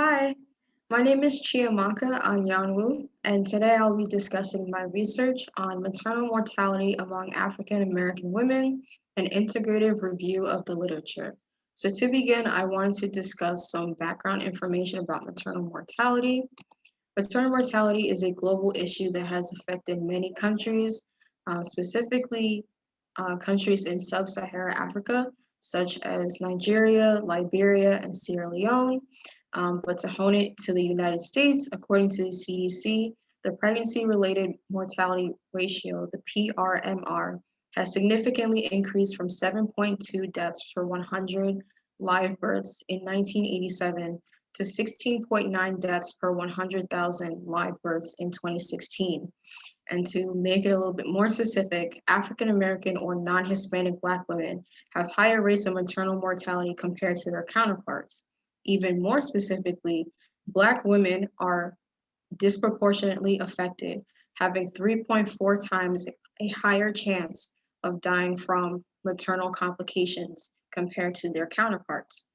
Hi, my name is Chiamaka Anyanwu, and today I'll be discussing my research on maternal mortality among African American women, an integrative review of the literature. So to begin, I wanted to discuss some background information about maternal mortality. Maternal mortality is a global issue that has affected many countries, specifically countries in sub-Saharan Africa, such as Nigeria, Liberia, and Sierra Leone. But to hone it to the United States, according to the CDC, the pregnancy-related mortality ratio, the PRMR, has significantly increased from 7.2 deaths per 100 live births in 1987 to 16.9 deaths per 100,000 live births in 2016. And to make it a little bit more specific, African American or non Hispanic Black women have higher rates of maternal mortality compared to their counterparts. Even more specifically, Black women are disproportionately affected, having 3.4 times a higher chance of dying from maternal complications compared to their counterparts.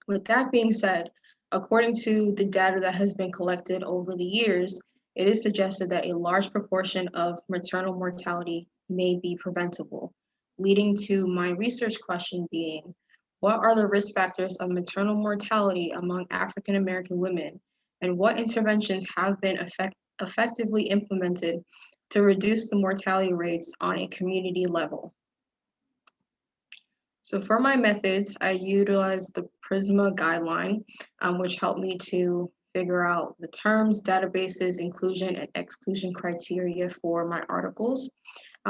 With that being said, according to the data that has been collected over the years, it is suggested that a large proportion of maternal mortality may be preventable, leading to my research question being, what are the risk factors of maternal mortality among African American women, and what interventions have been effectively implemented to reduce the mortality rates on a community level? So for my methods, I utilize the PRISMA guideline, which helped me to figure out the terms, databases, inclusion, and exclusion criteria for my articles.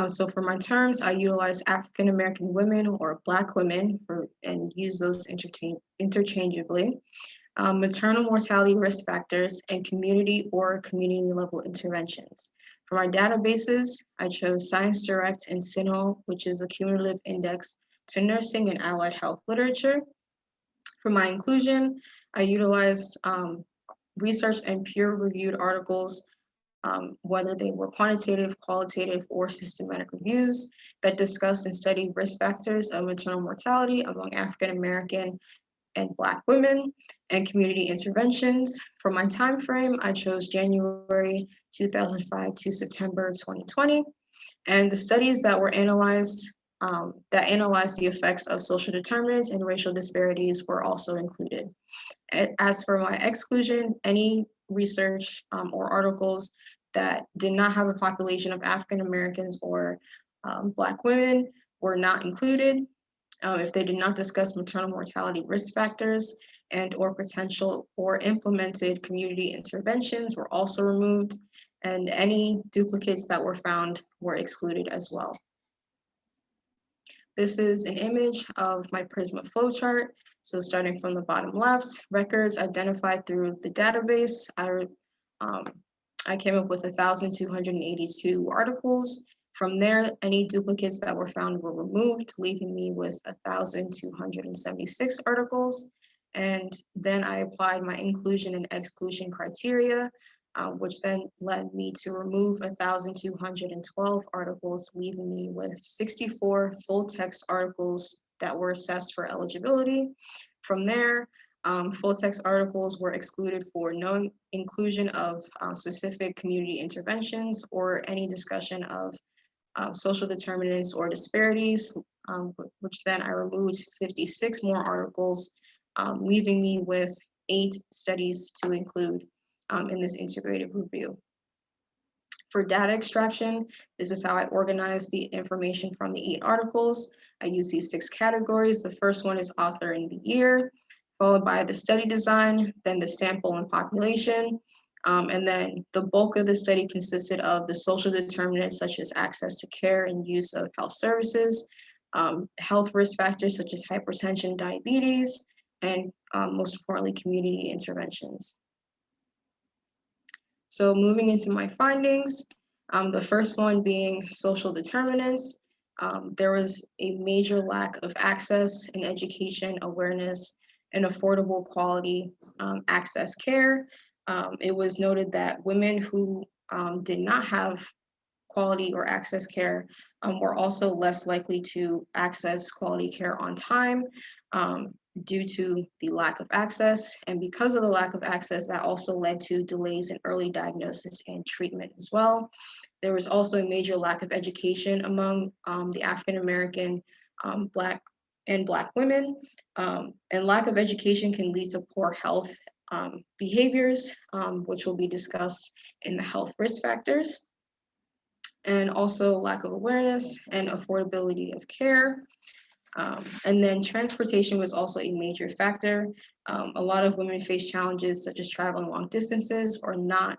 So for my terms, I utilize African American women or Black women and use those interchangeably. Maternal mortality risk factors, and community or community level interventions. For my databases, I chose Science Direct and CINAHL, which is a cumulative index to nursing and allied health literature. For my inclusion, I utilized research and peer-reviewed articles, whether they were quantitative, qualitative, or systematic reviews that discuss and study risk factors of maternal mortality among African American and Black women, and community interventions. For my time frame, I chose January 2005 to September 2020. And the studies that were analyzed that analyzed the effects of social determinants and racial disparities were also included. As for my exclusion, any research or articles that did not have a population of African Americans or Black women were not included. If they did not discuss maternal mortality risk factors and or potential or implemented community interventions were also removed, and any duplicates that were found were excluded as well. This is an image of my PRISMA flowchart. So starting from the bottom left, records identified through the database, I came up with 1,282 articles. From there, any duplicates that were found were removed, leaving me with 1,276 articles. And then I applied my inclusion and exclusion criteria, which then led me to remove 1,212 articles, leaving me with 64 full text articles that were assessed for eligibility. From there, full text articles were excluded for no inclusion of specific community interventions or any discussion of social determinants or disparities, which then I removed 56 more articles, leaving me with 8 studies to include in this integrative review. For data extraction, this is how I organize the information from the 8 articles. I use these 6 categories. The first one is author and the year, followed by the study design, then the sample and population, and then the bulk of the study consisted of the social determinants such as access to care and use of health services, health risk factors such as hypertension, diabetes, and most importantly, community interventions. So moving into my findings, the first one being social determinants. There was a major lack of access and education, awareness, and affordable quality access care. It was noted that women who did not have quality or access care were also less likely to access quality care on time. due to the lack of access. And because of the lack of access, that also led to delays in early diagnosis and treatment as well. There was also a major lack of education among the African American, Black, and Black women. And lack of education can lead to poor health behaviors, which will be discussed in the health risk factors, and also lack of awareness and affordability of care. And then transportation was also a major factor. A lot of women face challenges such as traveling long distances or not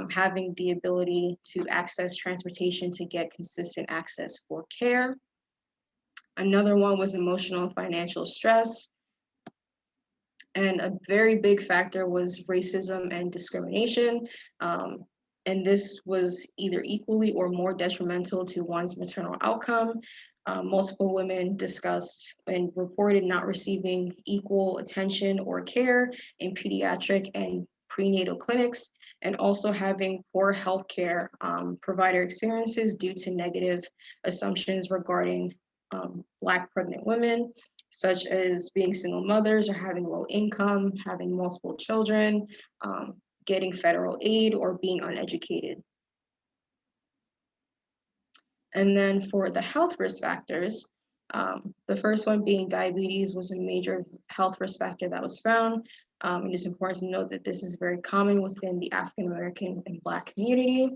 having the ability to access transportation to get consistent access for care. Another one was emotional and financial stress. And a very big factor was racism and discrimination. And this was either equally or more detrimental to one's maternal outcome. Multiple women discussed and reported not receiving equal attention or care in pediatric and prenatal clinics, and also having poor healthcare provider experiences due to negative assumptions regarding Black pregnant women, such as being single mothers or having low income, having multiple children, getting federal aid, or being uneducated. And then for the health risk factors, the first one being diabetes was a major health risk factor that was found. And it's important to note that this is very common within the African American and Black community.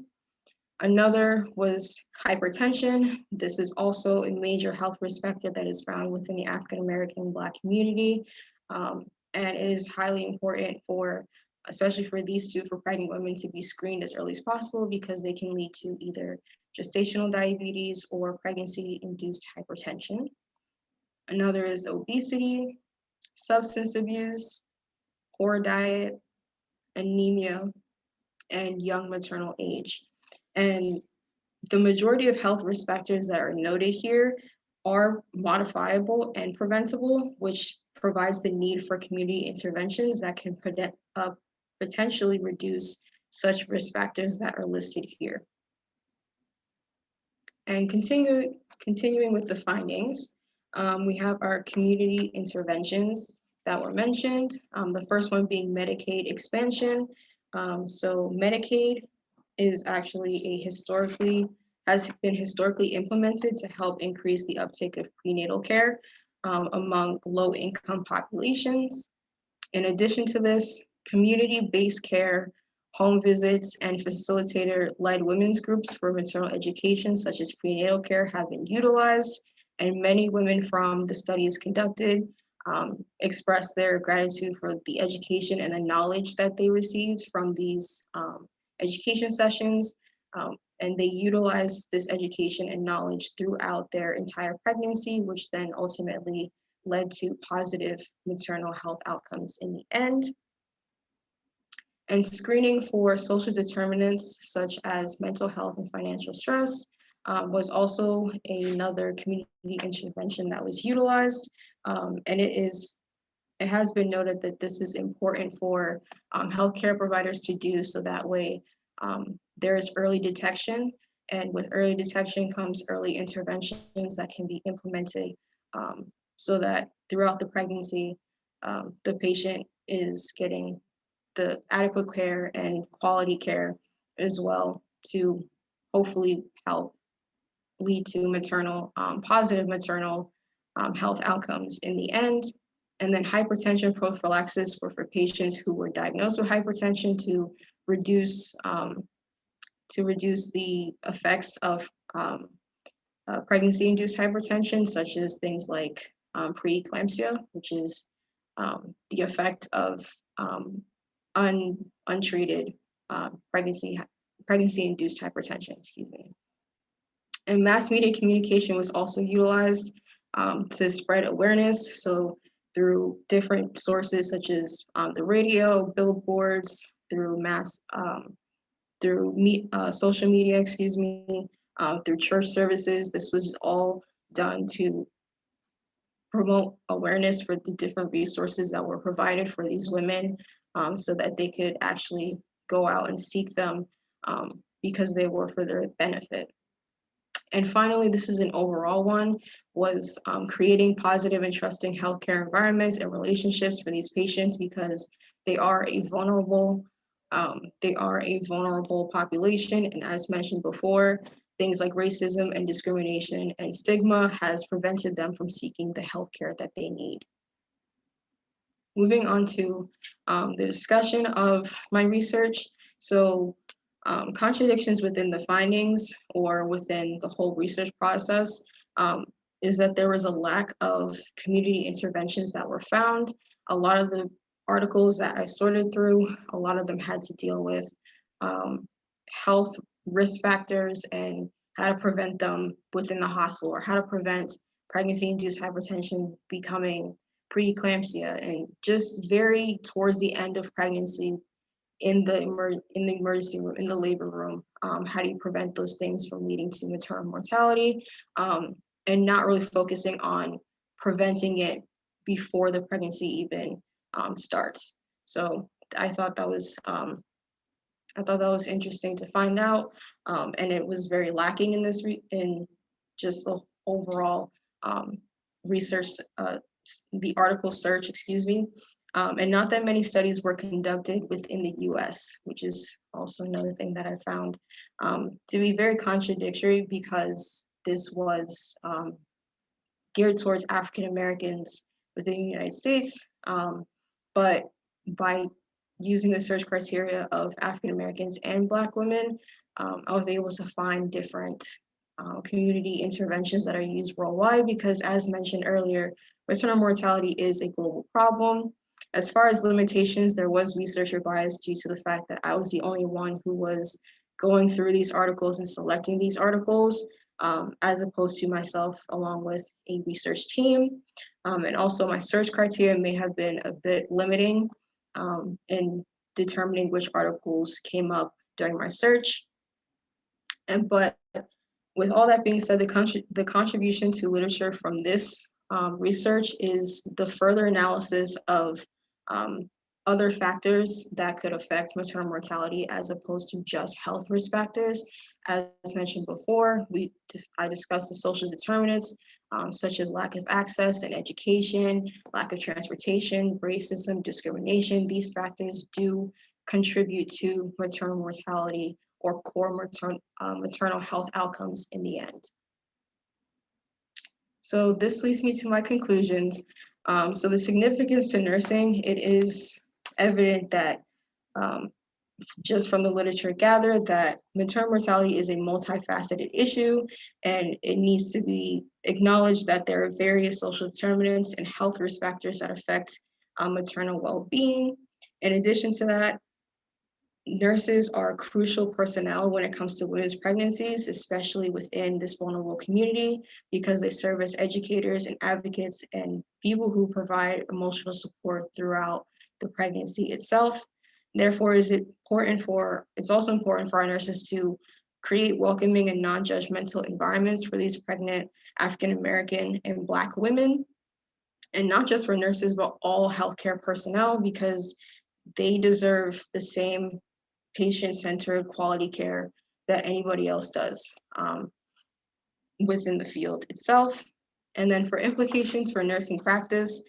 Another was hypertension. This is also a major health risk factor that is found within the African American and Black community. And it is highly important for, especially for these two, for pregnant women to be screened as early as possible because they can lead to either gestational diabetes or pregnancy-induced hypertension. Another is obesity, substance abuse, poor diet, anemia, and young maternal age. And the majority of health risk factors that are noted here are modifiable and preventable, which provides the need for community interventions that can potentially reduce such risk factors that are listed here. And continuing with the findings, we have our community interventions that were mentioned. The first one being Medicaid expansion. So Medicaid is actually has been historically implemented to help increase the uptake of prenatal care among low-income populations. In addition to this, community-based care, home visits, and facilitator-led women's groups for maternal education, such as prenatal care, have been utilized, and many women from the studies conducted expressed their gratitude for the education and the knowledge that they received from these education sessions, and they utilized this education and knowledge throughout their entire pregnancy, which then ultimately led to positive maternal health outcomes in the end. And screening for social determinants such as mental health and financial stress was also another community intervention that was utilized. And it has been noted that this is important for healthcare providers to do, so that way there is early detection, and with early detection comes early interventions that can be implemented so that throughout the pregnancy, the patient is getting the adequate care and quality care as well to hopefully help lead to positive maternal health outcomes in the end. And then hypertension prophylaxis were for patients who were diagnosed with hypertension to reduce the effects of pregnancy-induced hypertension, such as things like preeclampsia, which is the effect of untreated pregnancy-induced hypertension, excuse me. And mass media communication was also utilized to spread awareness. So through different sources such as the radio, billboards, through social media, excuse me, through church services. This was all done to promote awareness for the different resources that were provided for these women, so that they could actually go out and seek them because they were for their benefit. And finally, this is an overall one, was creating positive and trusting healthcare environments and relationships for these patients because they are a vulnerable population. And as mentioned before, things like racism and discrimination and stigma has prevented them from seeking the healthcare that they need. Moving on to the discussion of my research. So contradictions within the findings or within the whole research process is that there was a lack of community interventions that were found. A lot of the articles that I sorted through, a lot of them had to deal with health risk factors and how to prevent them within the hospital, or how to prevent pregnancy-induced hypertension becoming preeclampsia, and just very towards the end of pregnancy in the emergency room, in the labor room. How do you prevent those things from leading to maternal mortality, and not really focusing on preventing it before the pregnancy even starts. So I thought that was interesting to find out, and it was very lacking in this in just the overall research, the article search, excuse me, and not that many studies were conducted within the U.S., which is also another thing that I found to be very contradictory because this was geared towards African Americans within the United States, but by using the search criteria of African Americans and Black women, I was able to find different community interventions that are used worldwide because, as mentioned earlier, maternal mortality is a global problem. As far as limitations, there was researcher bias due to the fact that I was the only one who was going through these articles and selecting these articles, as opposed to myself along with a research team. And also my search criteria may have been a bit limiting in determining which articles came up during my search. But with all that being said, the contribution to literature from this research is the further analysis of other factors that could affect maternal mortality as opposed to just health risk factors. As mentioned before, I discussed the social determinants such as lack of access and education, lack of transportation, racism, discrimination. These factors do contribute to maternal mortality or poor maternal health outcomes in the end. So this leads me to my conclusions. So the significance to nursing, it is evident that just from the literature gathered that maternal mortality is a multifaceted issue, and it needs to be acknowledged that there are various social determinants and health risk factors that affect maternal well-being. In addition to that, nurses are crucial personnel when it comes to women's pregnancies, especially within this vulnerable community, because they serve as educators and advocates and people who provide emotional support throughout the pregnancy itself. Therefore, it's also important for our nurses to create welcoming and non-judgmental environments for these pregnant African American and Black women, and not just for nurses, but all healthcare personnel, because they deserve the same patient-centered quality care that anybody else does within the field itself. And then for implications for nursing practice,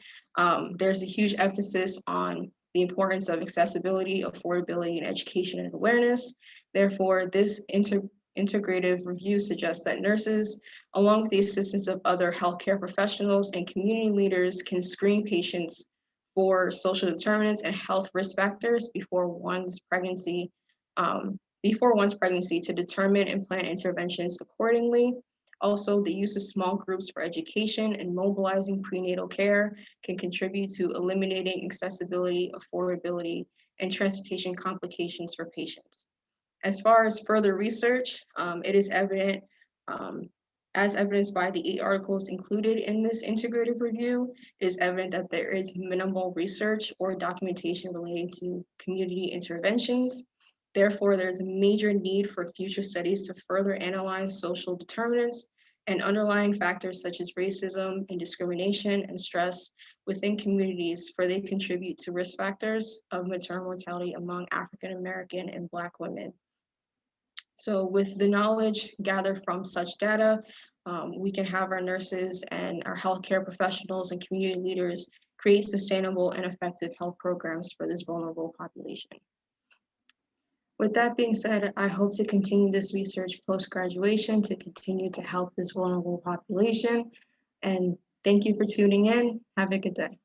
there's a huge emphasis on the importance of accessibility, affordability, and education and awareness. Therefore, this integrative review suggests that nurses, along with the assistance of other healthcare professionals and community leaders, can screen patients for social determinants and health risk factors before one's pregnancy to determine and plan interventions accordingly. Also, the use of small groups for education and mobilizing prenatal care can contribute to eliminating accessibility, affordability, and transportation complications for patients. As far as further research, it is evident, as evidenced by the 8 articles included in this integrative review, it is evident that there is minimal research or documentation relating to community interventions. Therefore, there's a major need for future studies to further analyze social determinants and underlying factors such as racism and discrimination and stress within communities, for they contribute to risk factors of maternal mortality among African American and Black women. So with the knowledge gathered from such data, we can have our nurses and our healthcare professionals and community leaders create sustainable and effective health programs for this vulnerable population. With that being said, I hope to continue this research post-graduation to continue to help this vulnerable population. And thank you for tuning in. Have a good day.